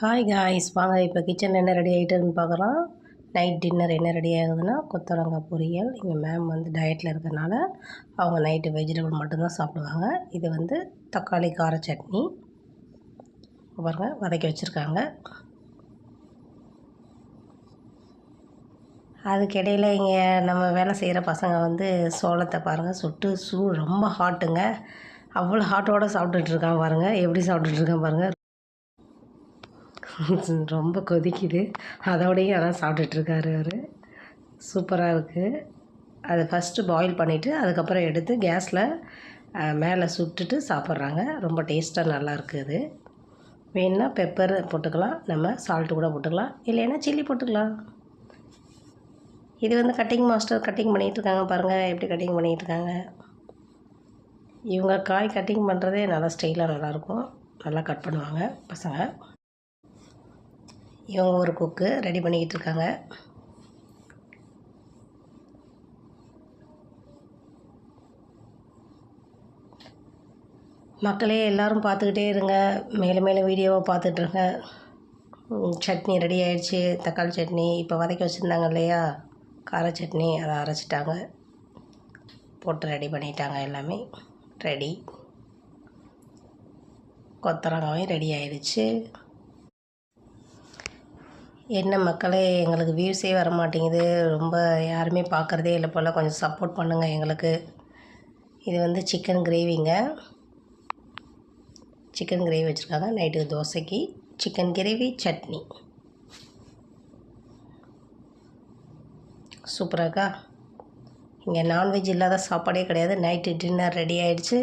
Hi guys, வாங்க இப்போ கிச்சனில் என்ன ரெடி ஆகிட்டுன்னு பார்க்குறோம். நைட் டின்னர் என்ன ரெடி ஆகுதுன்னா கொத்தவரங்காய் பொரியல். இங்கே மேம் வந்து டயட்டில் இருக்கிறதுனால அவங்க நைட்டு வெஜிடபிள் மட்டும்தான் சாப்பிடுவாங்க. இது வந்து தக்காளி கார சட்னி பாருங்கள் வதக்கி வச்சுருக்காங்க. அதுக்கிடையில் இங்கே நம்ம வேலை செய்கிற பசங்க வந்து சோளத்தை பாருங்கள் சுட்டு ரொம்ப ஹாட்டுங்க. அவ்வளோ ஹாட்டோடு சாப்பிட்டுட்ருக்கான் பாருங்கள், எப்படி சாப்பிட்டுட்ருக்கான் பாருங்கள். ரொம்ப கொதிக்குது, அதோடையும் அதான் சாப்பிட்டுட்ருக்காரு அவர். சூப்பராக இருக்குது. அதை ஃபஸ்ட்டு பாயில் பண்ணிவிட்டு அதுக்கப்புறம் எடுத்து கேஸில் மேலே சுட்டுட்டு சாப்பிட்றாங்க. ரொம்ப டேஸ்ட்டாக நல்லா இருக்குது. வேணுன்னா பெப்பர் போட்டுக்கலாம், நம்ம சால்ட்டு கூட போட்டுக்கலாம், இல்லைன்னா சில்லி போட்டுக்கலாம். இது வந்து கட்டிங் மாஸ்டர் கட்டிங் பண்ணிகிட்ருக்காங்க பாருங்கள், எப்படி கட்டிங் பண்ணிகிட்ருக்காங்க. இவங்க காய் கட்டிங் பண்ணுறதே நல்லா ஸ்டைலாக நல்லாயிருக்கும், நல்லா கட் பண்ணுவாங்க பசங்க. இவங்க ஒரு குக்கு ரெடி பண்ணிக்கிட்டு இருக்காங்க. மக்களே எல்லோரும் பார்த்துக்கிட்டே இருங்க, மேலே மேலே வீடியோவை பார்த்துட்ருங்க. சட்னி ரெடி ஆகிடுச்சு, தக்காளி சட்னி. இப்போ வதக்கி வச்சுருந்தாங்க இல்லையா கார சட்னி, அதை அரைச்சிட்டாங்க, போட்டு ரெடி பண்ணிட்டாங்க. எல்லாமே ரெடி. கொத்தவரங்காயும் ரெடி ஆகிடுச்சு. என்ன மக்களே, எங்களுக்கு வியூஸே வர மாட்டேங்குது, ரொம்ப யாருமே பார்க்குறதே இல்லை போல். கொஞ்சம் சப்போர்ட் பண்ணுங்கள் எங்களுக்கு. இது வந்து சிக்கன் கிரேவிங்க. சிக்கன் கிரேவி வச்சுருக்காங்க நைட்டுக்கு தோசைக்கு. சிக்கன் கிரேவி சட்னி சூப்பராக இருக்கா. இங்கே நான்வெஜ் இல்லாத சாப்பாடே கிடையாது. நைட்டு டின்னர் ரெடி ஆகிடுச்சு.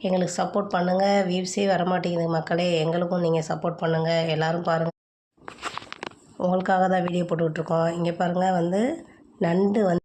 எங்களுக்கு சப்போர்ட் பண்ணுங்கள். வியூஸே வர மாட்டேங்குது மக்களே, எங்களுக்கும் நீங்கள் சப்போர்ட் பண்ணுங்கள். எல்லோரும் பாருங்கள், உங்களுக்காக தான் வீடியோ போட்டுக்கிட்ருக்கோம். இங்கே பாருங்கள், வந்து நண்டு வந்து